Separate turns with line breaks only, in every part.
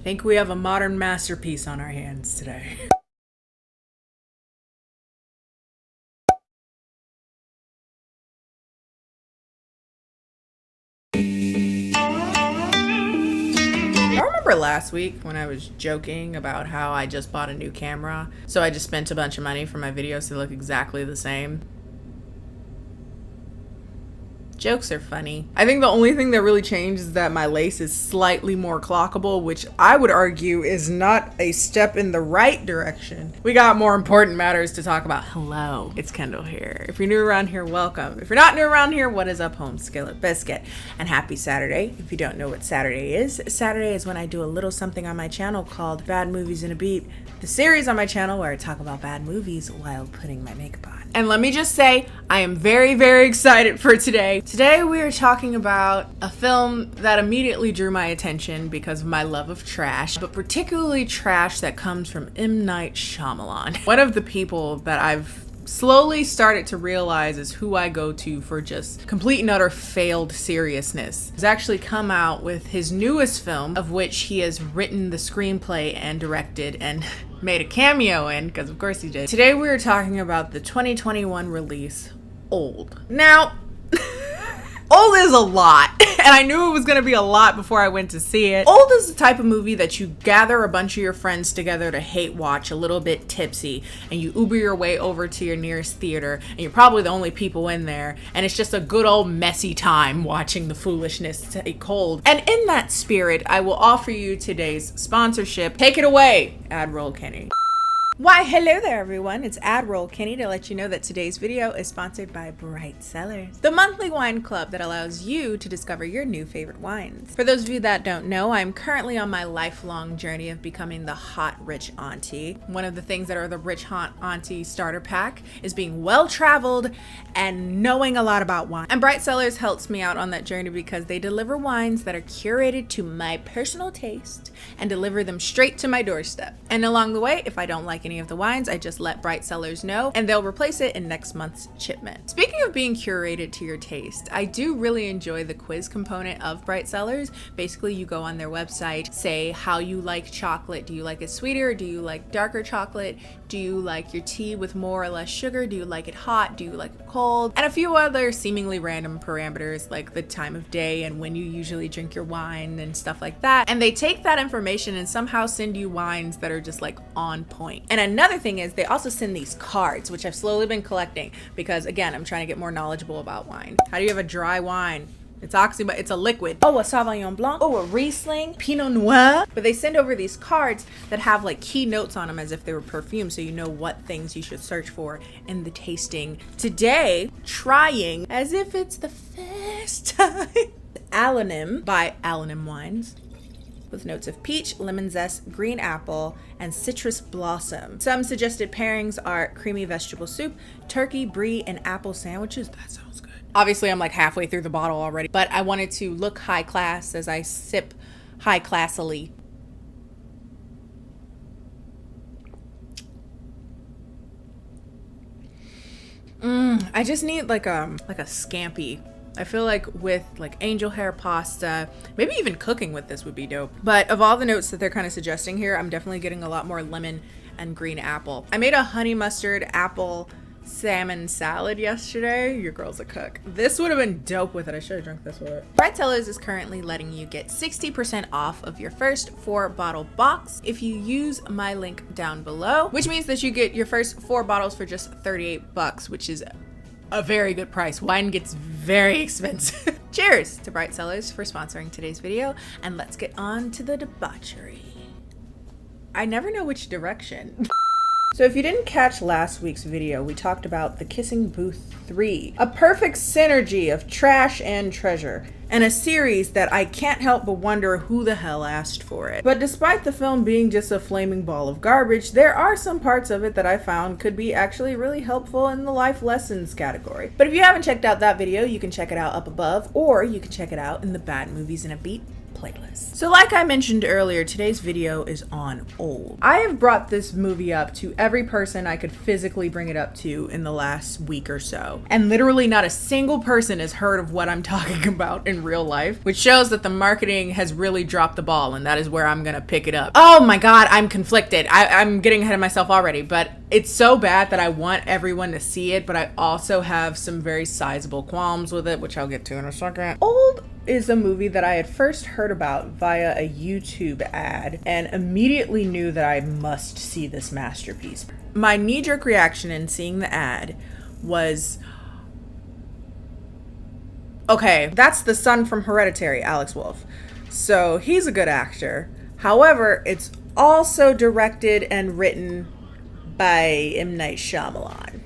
think we have a modern masterpiece on our hands today. I remember last week when I was joking about how I just bought a new camera, so I just spent a bunch of money for my videos to look exactly the same. Jokes are funny. I think the only thing that really changed is that my lace is slightly more clockable, which I would argue is not a step in the right direction. We got more important matters to talk about. Hello, it's Kendall here. If you're new around here, welcome. If you're not new around here, what is up, home skillet biscuit? And happy Saturday. If you don't know what Saturday is when I do a little something on my channel called Bad Movies in a Beat, the series on my channel where I talk about bad movies while putting my makeup on. And let me just say, I am very, very excited for today. Today we are talking about a film that immediately drew my attention because of my love of trash, but particularly trash that comes from M. Night Shyamalan. One of the people that I've slowly started to realize is who I go to for just complete and utter failed seriousness. He's actually come out with his newest film, of which he has written the screenplay and directed and made a cameo in, because of course he did. Today we are talking about the 2021 release, Old. Now, Old is a lot, and I knew it was going to be a lot before I went to see it. Old is the type of movie that you gather a bunch of your friends together to hate watch a little bit tipsy, and you Uber your way over to your nearest theater, and you're probably the only people in there, and it's just a good old messy time watching the foolishness take hold. And in that spirit, I will offer you today's sponsorship. Take it away, Admiral Kennie. Why, hello there everyone, it's Admiral Kennie to let you know that today's video is sponsored by Bright Cellars, the monthly wine club that allows you to discover your new favorite wines. For those of you that don't know, I'm currently on my lifelong journey of becoming the hot rich auntie. One of the things that are the rich hot auntie starter pack is being well traveled and knowing a lot about wine. And Bright Cellars helps me out on that journey because they deliver wines that are curated to my personal taste and deliver them straight to my doorstep. And along the way, if I don't like any of the wines, I just let Bright Cellars know and they'll replace it in next month's shipment. Speaking of being curated to your taste, I do really enjoy the quiz component of Bright Cellars. Basically, you go on their website, say how you like chocolate. Do you like it sweeter? Do you like darker chocolate? Do you like your tea with more or less sugar? Do you like it hot? Do you like it cold? And a few other seemingly random parameters like the time of day and when you usually drink your wine and stuff like that. And they take that information and somehow send you wines that are just like on point. And another thing is they also send these cards, which I've slowly been collecting because again, I'm trying to get more knowledgeable about wine. How do you have a dry wine? It's but it's a liquid. Oh, a Sauvignon Blanc. Oh, a Riesling. Pinot Noir. But they send over these cards that have like key notes on them as if they were perfume, so you know what things you should search for in the tasting. Today, trying as if it's the first time. Alanim by Alanim Wines, with notes of peach, lemon zest, green apple, and citrus blossom. Some suggested pairings are creamy vegetable soup, turkey, brie, and apple sandwiches. That sounds good. Obviously, I'm like halfway through the bottle already, but I wanted to look high class as I sip high classily. I just need like a scampi. I feel like with like angel hair pasta, maybe even cooking with this would be dope. But of all the notes that they're kind of suggesting here, I'm definitely getting a lot more lemon and green apple. I made a honey mustard apple salmon salad yesterday. Your girl's a cook. This would have been dope with it. I should have drunk this with it. Bright Cellars is currently letting you get 60% off of your first 4-bottle box if you use my link down below, which means that you get your first 4 bottles for just $38, which is a very good price. Wine gets very expensive. Cheers to Bright Cellars for sponsoring today's video, and let's get on to the debauchery. I never know which direction. So if you didn't catch last week's video, we talked about The Kissing Booth 3, a perfect synergy of trash and treasure, and a series that I can't help but wonder who the hell asked for it. But despite the film being just a flaming ball of garbage, there are some parts of it that I found could be actually really helpful in the life lessons category. But if you haven't checked out that video, you can check it out up above, or you can check it out in the Bad Movies in a Beat playlist. So like I mentioned earlier, today's video is on Old. I have brought this movie up to every person I could physically bring it up to in the last week or so, and literally not a single person has heard of what I'm talking about in real life, which shows that the marketing has really dropped the ball, and that is where I'm gonna pick it up. Oh my god, I'm conflicted. I'm getting ahead of myself already, but it's so bad that I want everyone to see it, but I also have some very sizable qualms with it, which I'll get to in a second. Old is a movie that I had first heard about via a YouTube ad and immediately knew that I must see this masterpiece. My knee-jerk reaction in seeing the ad was, okay, that's the son from Hereditary, Alex Wolff. So he's a good actor. However, it's also directed and written by M. Night Shyamalan.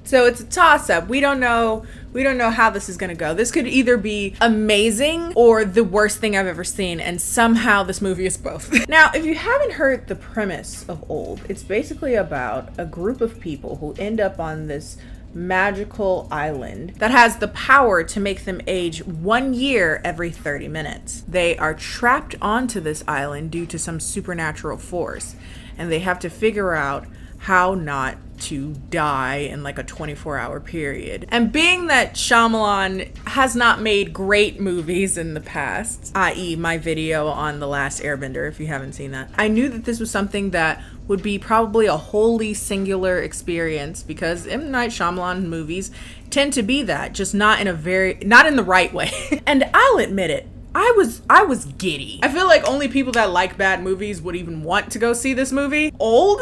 So it's a toss-up. We don't know how this is gonna go. This could either be amazing or the worst thing I've ever seen, and somehow this movie is both. Now, if you haven't heard the premise of Old, it's basically about a group of people who end up on this magical island that has the power to make them age 1 year every 30 minutes. They are trapped onto this island due to some supernatural force, and they have to figure out how not to die in like a 24-hour period. And being that Shyamalan has not made great movies in the past, i.e. my video on The Last Airbender, if you haven't seen that, I knew that this was something that would be probably a wholly singular experience, because M. Night Shyamalan movies tend to be that, just not in the right way. And I'll admit it, I was giddy. I feel like only people that like bad movies would even want to go see this movie. Old,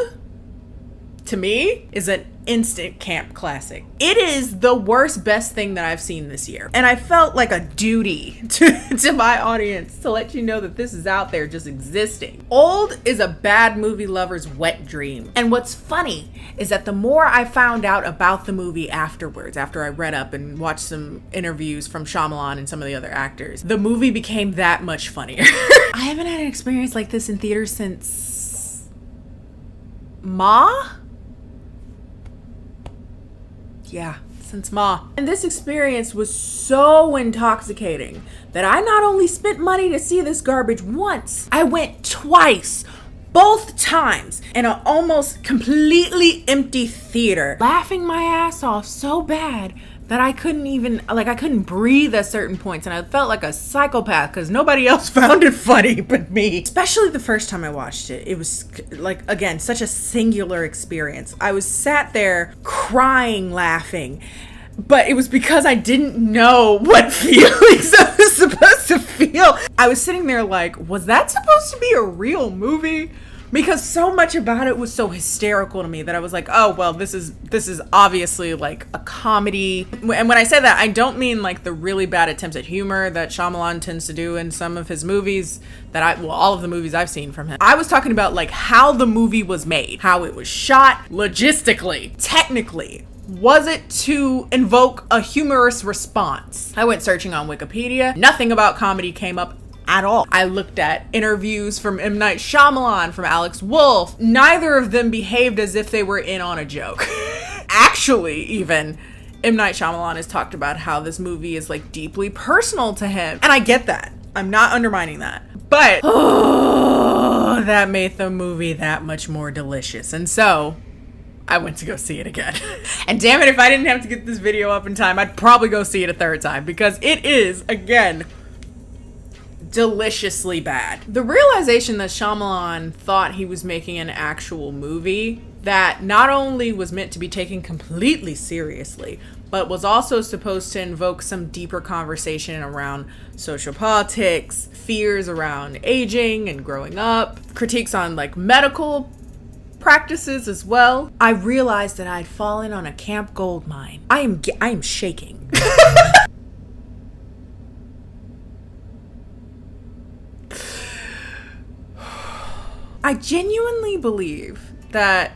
to me, is an instant camp classic. It is the worst, best thing that I've seen this year. And I felt like a duty to my audience to let you know that this is out there just existing. Old is a bad movie lover's wet dream. And what's funny is that the more I found out about the movie afterwards, after I read up and watched some interviews from Shyamalan and some of the other actors, the movie became that much funnier. I haven't had an experience like this in theaters since Ma? Yeah, since Ma. And this experience was so intoxicating that I not only spent money to see this garbage once, I went twice, both times, in an almost completely empty theater, laughing my ass off so bad that I couldn't breathe at certain points, and I felt like a psychopath because nobody else found it funny but me. Especially the first time I watched it. It was, like, again, such a singular experience. I was sat there crying, laughing, but it was because I didn't know what feelings I was supposed to feel. I was sitting there like, was that supposed to be a real movie? Because so much about it was so hysterical to me that I was like, oh, well, this is obviously like a comedy. And when I say that, I don't mean like the really bad attempts at humor that Shyamalan tends to do in some of his movies all of the movies I've seen from him. I was talking about like how the movie was made, how it was shot logistically, technically. Was it to invoke a humorous response? I went searching on Wikipedia. Nothing about comedy came up at all. I looked at interviews from M. Night Shyamalan, from Alex Wolff. Neither of them behaved as if they were in on a joke. Actually, even, M. Night Shyamalan has talked about how this movie is like deeply personal to him. And I get that. I'm not undermining that. But, oh, that made the movie that much more delicious. And so, I went to go see it again. And damn it, if I didn't have to get this video up in time, I'd probably go see it a third time, because it is, again, deliciously bad. The realization that Shyamalan thought he was making an actual movie that not only was meant to be taken completely seriously, but was also supposed to invoke some deeper conversation around social politics, fears around aging and growing up, critiques on like medical practices as well. I realized that I'd fallen on a camp gold mine. I am shaking. I genuinely believe that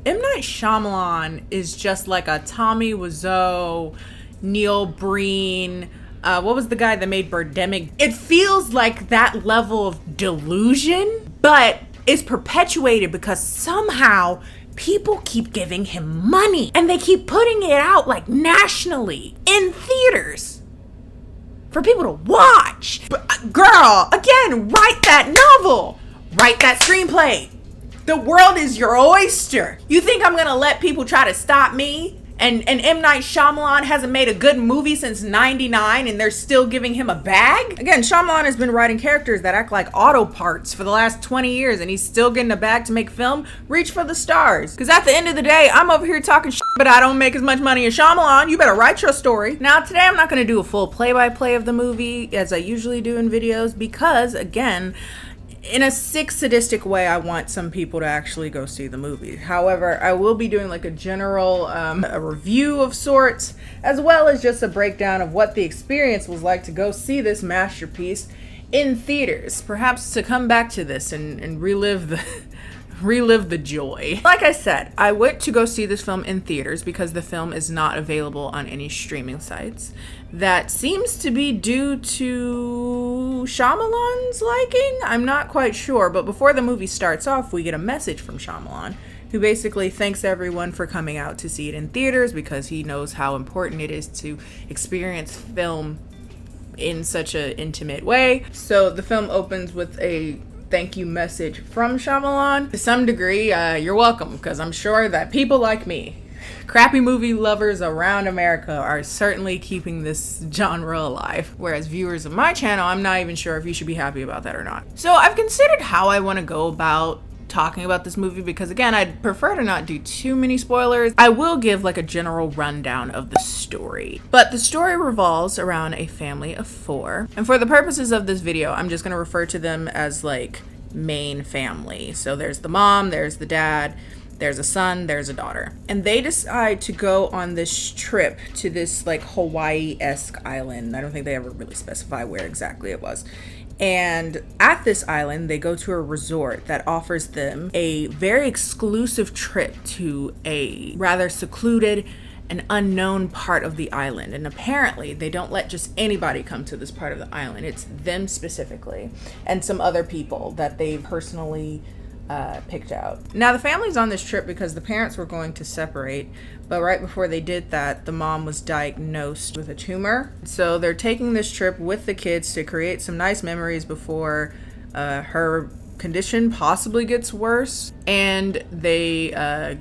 M. Night Shyamalan is just like a Tommy Wiseau, Neil Breen, what was the guy that made Birdemic? It feels like that level of delusion, but it's perpetuated because somehow people keep giving him money and they keep putting it out like nationally in theaters for people to watch. But girl, again, write that novel. Write that screenplay. The world is your oyster. You think I'm gonna let people try to stop me And M. Night Shyamalan hasn't made a good movie since '99 and they're still giving him a bag? Again, Shyamalan has been writing characters that act like auto parts for the last 20 years and he's still getting a bag to make film? Reach for the stars. Because at the end of the day, I'm over here talking shit, but I don't make as much money as Shyamalan. You better write your story. Now, today I'm not going to do a full play-by-play of the movie as I usually do in videos because, again, in a sick, sadistic way, I want some people to actually go see the movie. However, I will be doing like a general a review of sorts, as well as just a breakdown of what the experience was like to go see this masterpiece in theaters. Perhaps to come back to this and relive the joy. Like I said, I went to go see this film in theaters because the film is not available on any streaming sites. That seems to be due to Shyamalan's liking. I'm not quite sure, but before the movie starts off, we get a message from Shyamalan, who basically thanks everyone for coming out to see it in theaters because he knows how important it is to experience film in such an intimate way. So the film opens with a thank you message from Shyamalan. To some degree, you're welcome, because I'm sure that people like me, crappy movie lovers around America, are certainly keeping this genre alive. Whereas viewers of my channel, I'm not even sure if you should be happy about that or not. So I've considered how I want to go about talking about this movie because, again, I'd prefer to not do too many spoilers. I will give like a general rundown of the story. But the story revolves around a family of 4. And for the purposes of this video, I'm just going to refer to them as like main family. So there's the mom, there's the dad, there's a son, there's a daughter. And they decide to go on this trip to this like Hawaii-esque island. I don't think they ever really specify where exactly it was. And at this island, they go to a resort that offers them a very exclusive trip to a rather secluded and unknown part of the island. And apparently they don't let just anybody come to this part of the island. It's them specifically and some other people that they've personally picked out. Now the family's on this trip because the parents were going to separate, but right before they did that, the mom was diagnosed with a tumor. So they're taking this trip with the kids to create some nice memories before her condition possibly gets worse, and they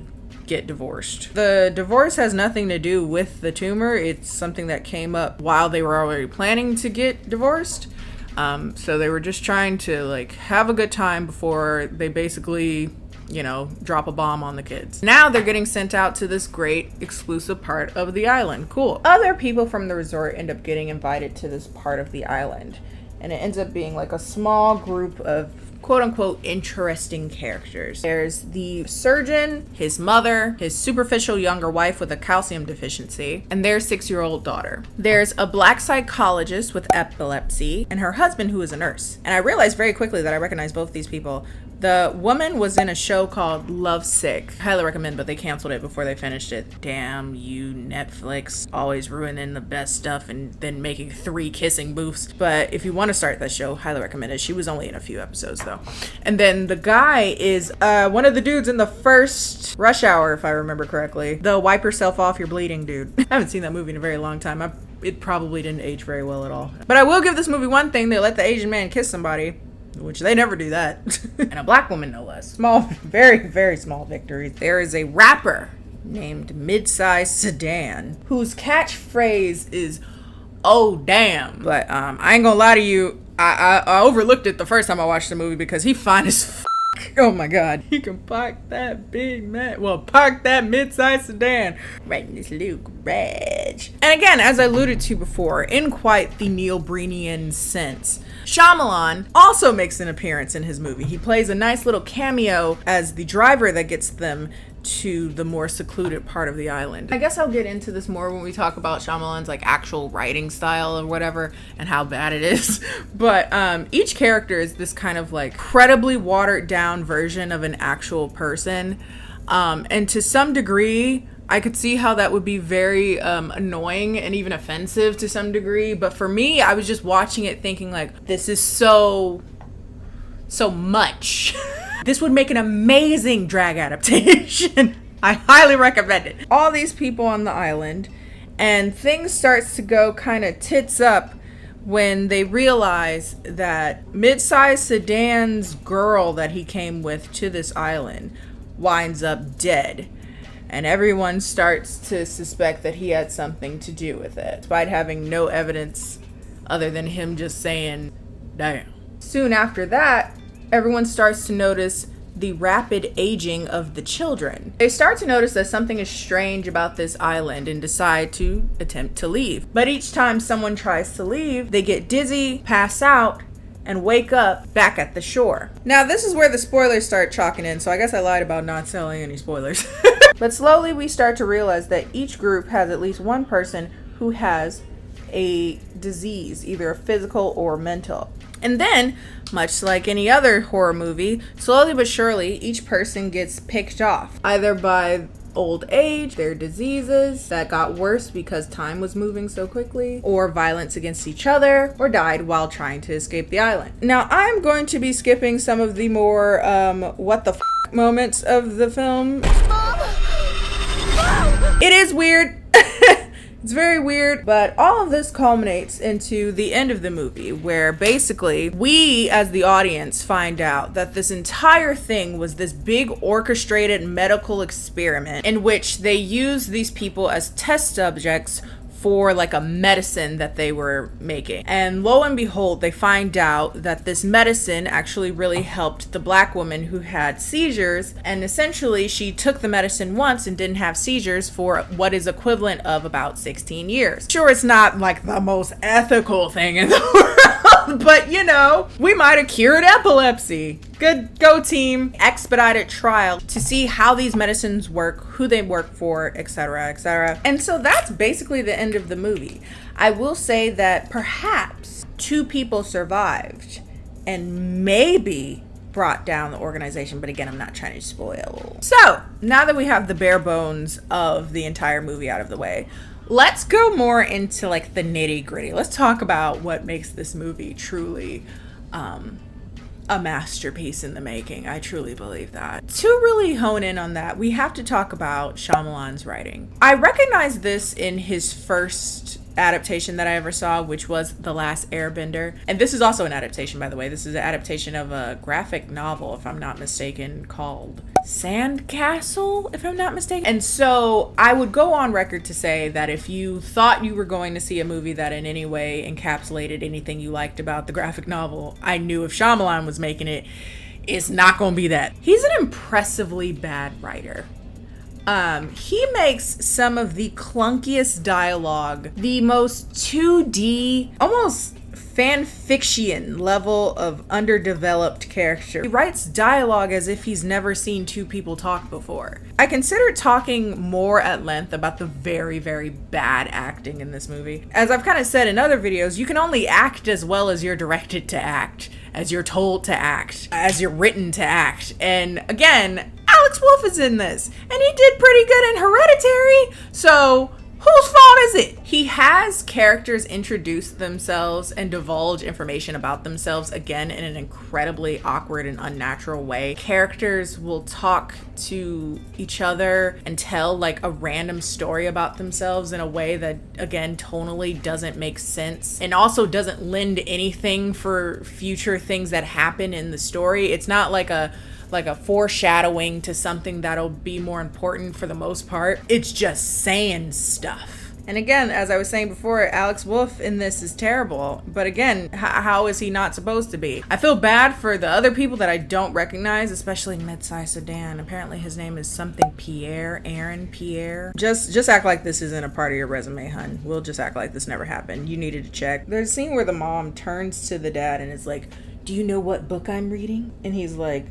get divorced. The divorce has nothing to do with the tumor. It's something that came up while they were already planning to get divorced. So they were just trying to like have a good time before they basically, you know, drop a bomb on the kids. Now they're getting sent out to this great exclusive part of the island. Cool. Other people from the resort end up getting invited to this part of the island, and it ends up being like a small group of quote-unquote interesting characters. There's the surgeon, his mother, his superficial younger wife with a calcium deficiency, and their 6-year-old daughter. There's a black psychologist with epilepsy, and her husband who is a nurse. And I realized very quickly that I recognize both these people. The woman was in a show called Love Sick. Highly recommend, but they canceled it before they finished it. Damn you, Netflix. Always ruining the best stuff and then making 3 kissing booths. But if you want to start that show, highly recommend it. She was only in a few episodes though. And then the guy is one of the dudes in the first Rush Hour, if I remember correctly. The wipe yourself off, you're bleeding dude. I haven't seen that movie in a very long time. It probably didn't age very well at all. But I will give this movie one thing. They let the Asian man kiss somebody, which they never do that. And a black woman, no less. Small, very, very small victory. There is a rapper named Mid-Size Sedan whose catchphrase is, "Oh, damn." But I ain't gonna lie to you, I overlooked it the first time I watched the movie because he fine as f***. Oh my god. He can park that park that mid-size sedan right in this little garage. And again, as I alluded to before, in quite the Neil Breenian sense, Shyamalan also makes an appearance in his movie. He plays a nice little cameo as the driver that gets them to the more secluded part of the island. I guess I'll get into this more when we talk about Shyamalan's like actual writing style or whatever and how bad it is. But each character is this kind of like incredibly watered down version of an actual person. And to some degree, I could see how that would be very annoying and even offensive to some degree. But for me, I was just watching it thinking like, this is so much. This would make an amazing drag adaptation. I highly recommend it. All these people on the island, and things starts to go kind of tits up when they realize that Mid-Size Sedan's girl that he came with to this island winds up dead. and everyone starts to suspect that he had something to do with it, despite having no evidence other than him just saying, damn. Soon after that, everyone starts to notice the rapid aging of the children. They start to notice that something is strange about this island and decide to attempt to leave. But each time someone tries to leave, they get dizzy, pass out, and wake up back at the shore. Now, this is where the spoilers start chalking in, so I guess I lied about not selling any spoilers. But slowly we start to realize that each group has at least one person who has a disease, either a physical or mental. And then, much like any other horror movie, slowly but surely, each person gets picked off, either by old age, their diseases that got worse because time was moving so quickly, or violence against each other, or died while trying to escape the island. Now, I'm going to be skipping some of the more what the f moments of the film. Mom! It is weird. It's very weird, but all of this culminates into the end of the movie, where basically we as the audience find out that this entire thing was this big orchestrated medical experiment in which they used these people as test subjects for like a medicine that they were making. And lo and behold, they find out that this medicine actually really helped the black woman who had seizures, and essentially she took the medicine once and didn't have seizures for what is equivalent of about 16 years. Sure, it's not like the most ethical thing in the world, but you know, we might have cured epilepsy. Good go team. Expedited trial to see how these medicines work, who they work for, etc., etc. And so that's basically the end of the movie. I will say that perhaps 2 people survived and maybe brought down the organization, but again, I'm not trying to spoil. So now that we have the bare bones of the entire movie out of the way, let's go more into like the nitty gritty. Let's talk about what makes this movie truly a masterpiece in the making. I truly believe that. To really hone in on that, we have to talk about Shyamalan's writing. I recognize this in his first adaptation that I ever saw, which was The Last Airbender. And this is also an adaptation, by the way. This is an adaptation of a graphic novel, if I'm not mistaken, called Sandcastle, if I'm not mistaken. And so I would go on record to say that if you thought you were going to see a movie that in any way encapsulated anything you liked about the graphic novel, I knew if Shyamalan was making it, it's not going to be that. He's an impressively bad writer. He makes some of the clunkiest dialogue, the most 2D, almost fan fiction level of underdeveloped character. He writes dialogue as if he's never seen 2 people talk before. I consider talking more at length about the very, very bad acting in this movie. As I've kind of said in other videos, you can only act as well as you're directed to act, as you're told to act, as you're written to act. And again, Alex Wolff is in this, and he did pretty good in Hereditary, so whose fault is it? He has characters introduce themselves and divulge information about themselves, again, in an incredibly awkward and unnatural way. Characters will talk to each other and tell like a random story about themselves in a way that, again, tonally doesn't make sense and also doesn't lend anything for future things that happen in the story. It's not like a foreshadowing to something that'll be more important for the most part. It's just saying stuff. And again, as I was saying before, Alex Wolff in this is terrible. But again, how is he not supposed to be? I feel bad for the other people that I don't recognize, especially Mthrshp Sedan. Apparently his name is something Pierre, Aaron Pierre. Just act like this isn't a part of your resume, hun. We'll just act like this never happened. You needed to check. There's a scene where the mom turns to the dad and is like, "Do you know what book I'm reading?" And he's like,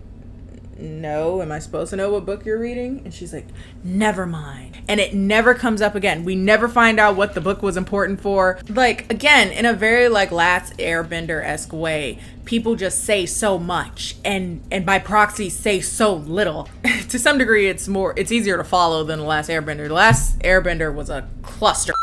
"No, am I supposed to know what book you're reading?" And she's like, "Never mind." And it never comes up again. We never find out what the book was important for. Like, again, in a very like Last Airbender-esque way, people just say so much and by proxy say so little. To some degree, it's easier to follow than The Last Airbender. The Last Airbender was a cluster.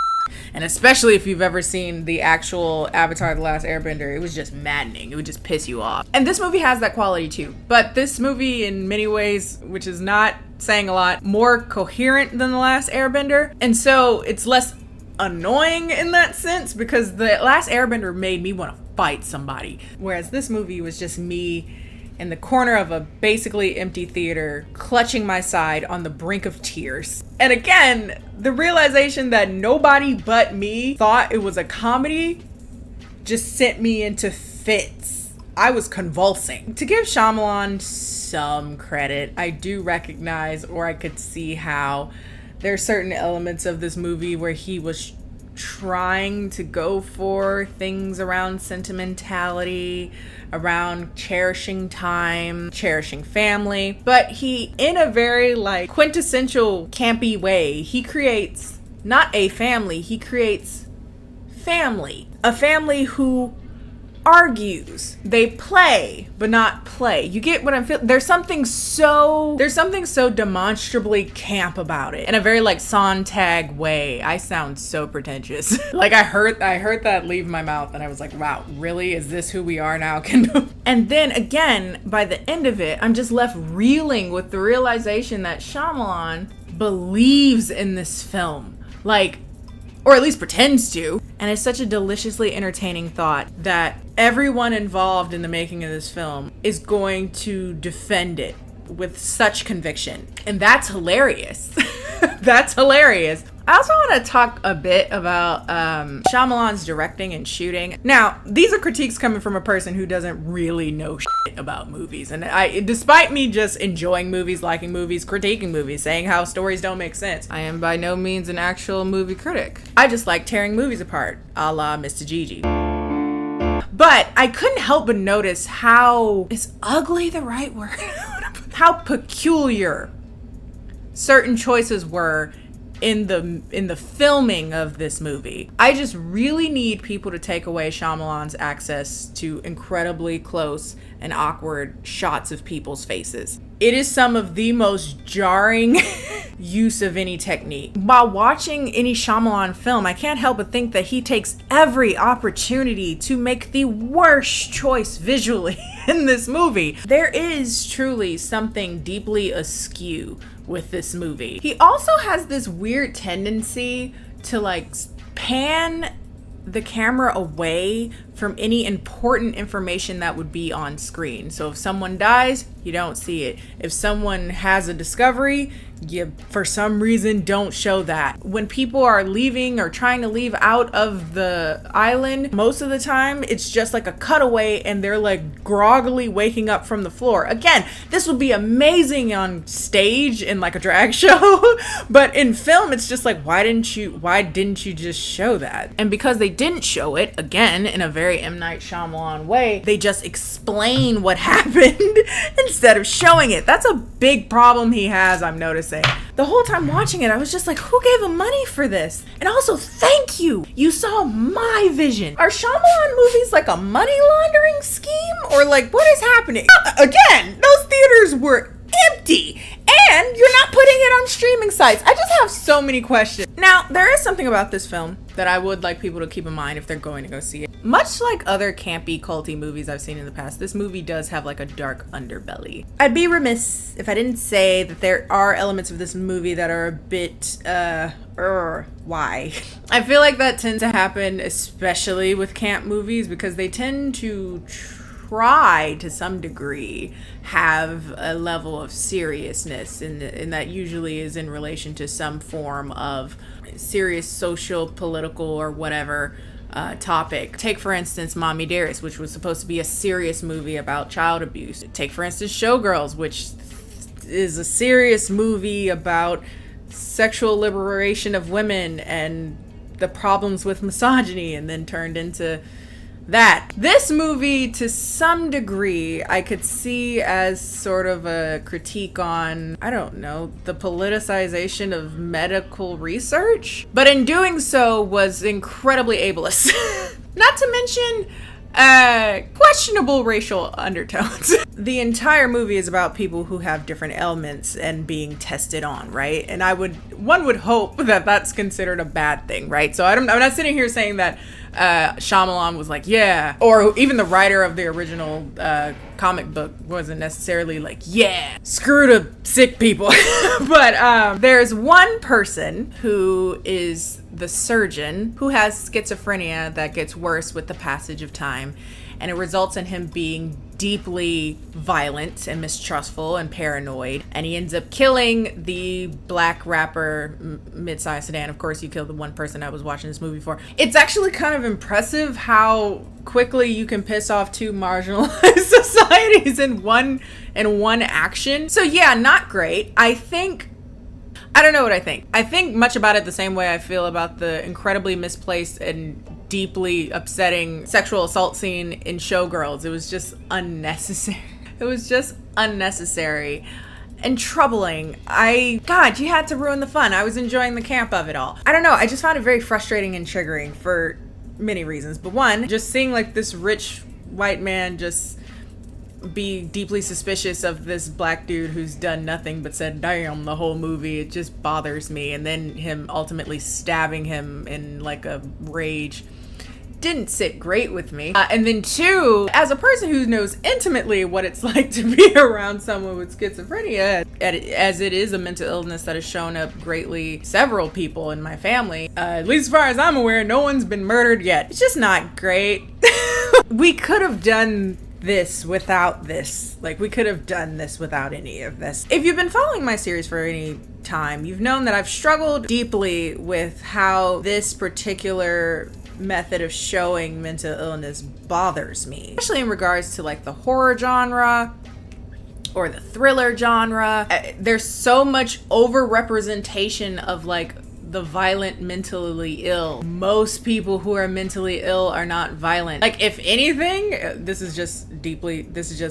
And especially if you've ever seen the actual Avatar The Last Airbender, it was just maddening. It would just piss you off. And this movie has that quality too. But this movie, in many ways, which is not saying a lot, more coherent than The Last Airbender. And so it's less annoying in that sense, because The Last Airbender made me want to fight somebody. Whereas this movie was just me in the corner of a basically empty theater, clutching my side on the brink of tears. And again, the realization that nobody but me thought it was a comedy just sent me into fits. I was convulsing. To give Shyamalan some credit, I do recognize, or I could see how there are certain elements of this movie where he was trying to go for things around sentimentality, around cherishing time, cherishing family. But he, in a very like quintessential campy way, he creates not a family, he creates family. A family who argues. They play, but not play. You get what I'm feeling? There's something so demonstrably camp about it in a very like Sontag way. I sound so pretentious. Like I heard that leave my mouth and I was like, wow, really? Is this who we are now, Kendall? And then again, by the end of it, I'm just left reeling with the realization that Shyamalan believes in this film. Like, or at least pretends to. And it's such a deliciously entertaining thought that everyone involved in the making of this film is going to defend it with such conviction. And that's hilarious. That's hilarious. I also want to talk a bit about Shyamalan's directing and shooting. Now, these are critiques coming from a person who doesn't really know shit about movies. And despite me just enjoying movies, liking movies, critiquing movies, saying how stories don't make sense, I am by no means an actual movie critic. I just like tearing movies apart, a la Mthrshp. But I couldn't help but notice how, is ugly the right word? How peculiar certain choices were in the filming of this movie. I just really need people to take away Shyamalan's access to incredibly close and awkward shots of people's faces. It is some of the most jarring use of any technique. While watching any Shyamalan film, I can't help but think that he takes every opportunity to make the worst choice visually in this movie. There is truly something deeply askew with this movie. He also has this weird tendency to like pan the camera away from any important information that would be on screen. So if someone dies, you don't see it. If someone has a discovery, you for some reason don't show that. When people are leaving or trying to leave out of the island, most of the time it's just like a cutaway and they're like groggily waking up from the floor. Again, this would be amazing on stage in like a drag show, but in film it's just like, why didn't you just show that? And because they didn't show it, again, in a very M. Night Shyamalan way, they just explain what happened instead of showing it. That's a big problem he has, I'm noticing. The whole time watching it, I was just like, who gave him money for this? And also, thank you. You saw my vision. Are Shyamalan movies like a money laundering scheme? Or like, what is happening? Again, those theaters were empty. And you're not putting it on streaming sites. I just have so many questions. Now, there is something about this film that I would like people to keep in mind if they're going to go see it. Much like other campy, culty movies I've seen in the past, this movie does have like a dark underbelly. I'd be remiss if I didn't say that there are elements of this movie that are a bit, why? I feel like that tends to happen, especially with camp movies, because they tend to try to some degree have a level of seriousness and that usually is in relation to some form of serious social, political, or whatever topic. Take for instance Mommy Dearest, which was supposed to be a serious movie about child abuse. Take for instance Showgirls, which is a serious movie about sexual liberation of women and the problems with misogyny, and then turned into that. This movie, to some degree, I could see as sort of a critique on, I don't know, the politicization of medical research. But in doing so was incredibly ableist. Not to mention questionable racial undertones. The entire movie is about people who have different ailments and being tested on, right? And one would hope that that's considered a bad thing, right? So I'm not sitting here saying that Shyamalan was like, yeah, or even the writer of the original comic book wasn't necessarily like, yeah, screw the sick people. But there's one person who is the surgeon who has schizophrenia that gets worse with the passage of time, and it results in him being deeply violent and mistrustful and paranoid, and he ends up killing the black rapper Mthrshp Sedan. Of course, you killed the one person I was watching this movie for. It's actually kind of impressive how quickly you can piss off two marginalized societies in one action. So yeah, not great. I don't know what I think. I think much about it the same way I feel about the incredibly misplaced and deeply upsetting sexual assault scene in Showgirls. It was just unnecessary. It was just unnecessary and troubling. God, you had to ruin the fun. I was enjoying the camp of it all. I don't know. I just found it very frustrating and triggering for many reasons. But one, just seeing like this rich white man just be deeply suspicious of this black dude who's done nothing but said damn the whole movie, it just bothers me. And then him ultimately stabbing him in like a rage didn't sit great with me. And then two, as a person who knows intimately what it's like to be around someone with schizophrenia, as it is a mental illness that has shown up greatly several people in my family, at least as far as I'm aware, no one's been murdered yet. It's just not great. We could have done this without this. Like, we could have done this without any of this. If you've been following my series for any time, you've known that I've struggled deeply with how this particular method of showing mental illness bothers me, especially in regards to like the horror genre or the thriller genre. There's so much over-representation of like the violent mentally ill. Most people who are mentally ill are not violent. Like, if anything, this is just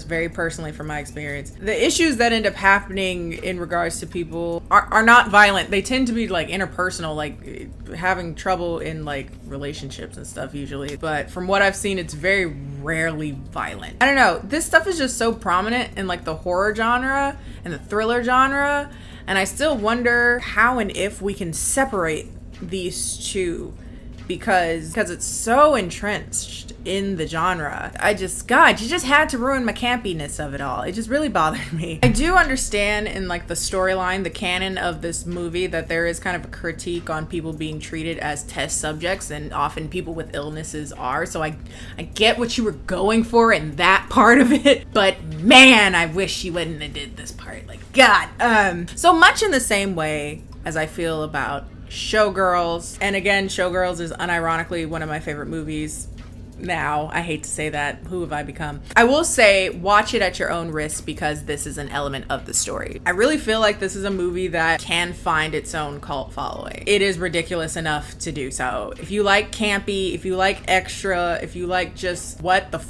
very personally from my experience, the issues that end up happening in regards to people are not violent. They tend to be like interpersonal, like having trouble in like relationships and stuff usually. But from what I've seen, it's very rarely violent. I don't know. This stuff is just so prominent in like the horror genre and the thriller genre. And I still wonder how and if we can separate these two because it's so entrenched in the genre. God, you just had to ruin my campiness of it all. It just really bothered me. I do understand in like the storyline, the canon of this movie, that there is kind of a critique on people being treated as test subjects, and often people with illnesses are. So I get what you were going for in that part of it, but man, I wish you wouldn't have did this part. Like, God. So much in the same way as I feel about Showgirls. And again, Showgirls is unironically one of my favorite movies now. I hate to say that. Who have I become? I will say, watch it at your own risk because this is an element of the story. I really feel like this is a movie that can find its own cult following. It is ridiculous enough to do so. If you like campy, if you like extra, if you like just what the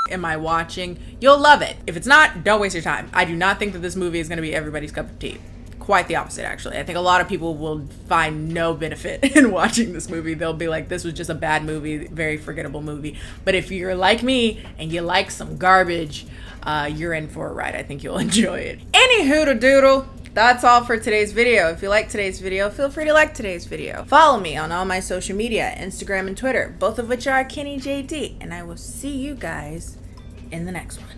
am I watching, you'll love it. If it's not, don't waste your time. I do not think that this movie is going to be everybody's cup of tea. Quite the opposite, actually. I think a lot of people will find no benefit in watching this movie. They'll be like, this was just a bad movie, very forgettable movie. But if you're like me and you like some garbage, you're in for a ride. I think you'll enjoy it. Anywho doodle, that's all for today's video. If you like today's video, feel free to like today's video. Follow me on all my social media, Instagram and Twitter, both of which are KennieJD, and I will see you guys in the next one.